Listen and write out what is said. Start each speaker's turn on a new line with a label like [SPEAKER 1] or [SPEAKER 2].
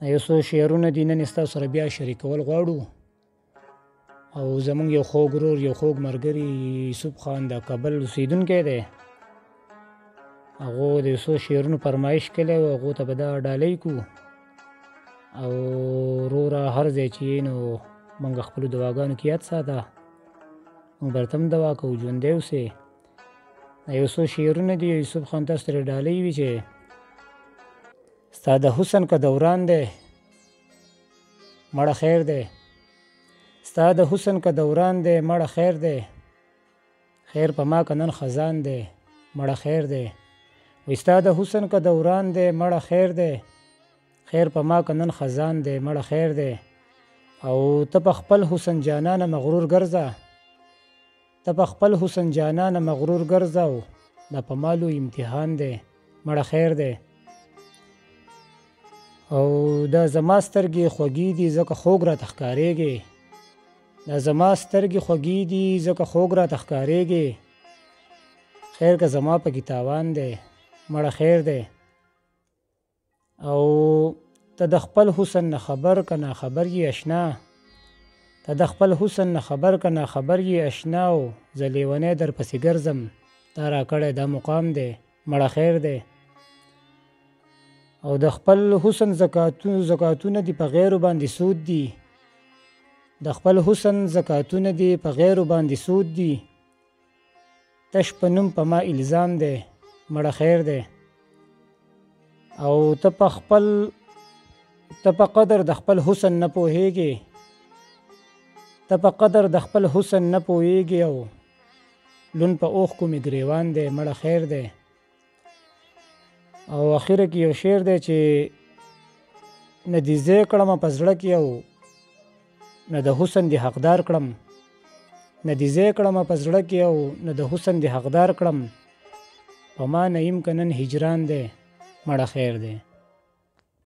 [SPEAKER 1] یو څو شعرونه دي نن ستاسو سره بیا شریکول غواړو. او زمونږ یو خوږ ورور یو خوږ ملګري یوسف خان د کابل اوسیدونکی دی. هغو د یو څو شعرونو فرمایش کړی و، هغو ته به دا ډالۍ کړو. او وروره هر ځای چې یې نو موږ خپلو دعاګانو کې یاد ساته، موږ درته هم دعا کوو ژوندی اوسې. یو څو شعرونه دي یوسف خان تاسو ته ډالۍ وي چې ستا د حسن که دوران دی مړه خیر دی، ستا د حسن که دوران دی مړه خیر دی، خیر په ما که نن خزان دی مړه خیر دی. وایي ستا د حسن که دوران دی مړه خیر دی، خیر په ما که نن خزان دی مړه خیر دی. او ته په خپل حسن جانانه مغرور ګرځه، ته په خپل حسن جانانه مغرور ګرځه، او دا په ما لوی امتحان دی مړه خیر دی. او دا زما سترګې خوږې دي ځکه خوږ راته ښکارېږي، دا زما سترګې خوږې دي ځکه خوږ راته ښکارېږي، خیر که زما پکې تاوان دی مړه خیر دی. او ته د خپل حسن نه خبر که ناخبر یې اشنا، ته د خپل حسن نه خبر که ناخبر یې اشنا، او زه لیونی در پسې ګرځم تا راکړی دا مقام دی مړه خیر دی. او د خپل حسن زکاتونه دي په غیرو باندې سود دي، د خپل حسن زکاتونه دي په غیرو باندې سود دي، تش په نوم په ما الزام دی مړه خیر دی. او ته په قدر د خپل حسن نه پوهیږې، ته په قدر د خپل حسن نه پوهیږې، او لون په اوښکو مې ګریوان دی مړه خیر دی. او اخره کې یو شعر دی چې نه دې ځای کړم په زړه کې، او نه د حسن دې حقدار کړم، نه دې ځای کړم په زړه کې، او نه د حسن دې حقدار کړم، په ما نه یم که نن هجران دی مړه خیر دی.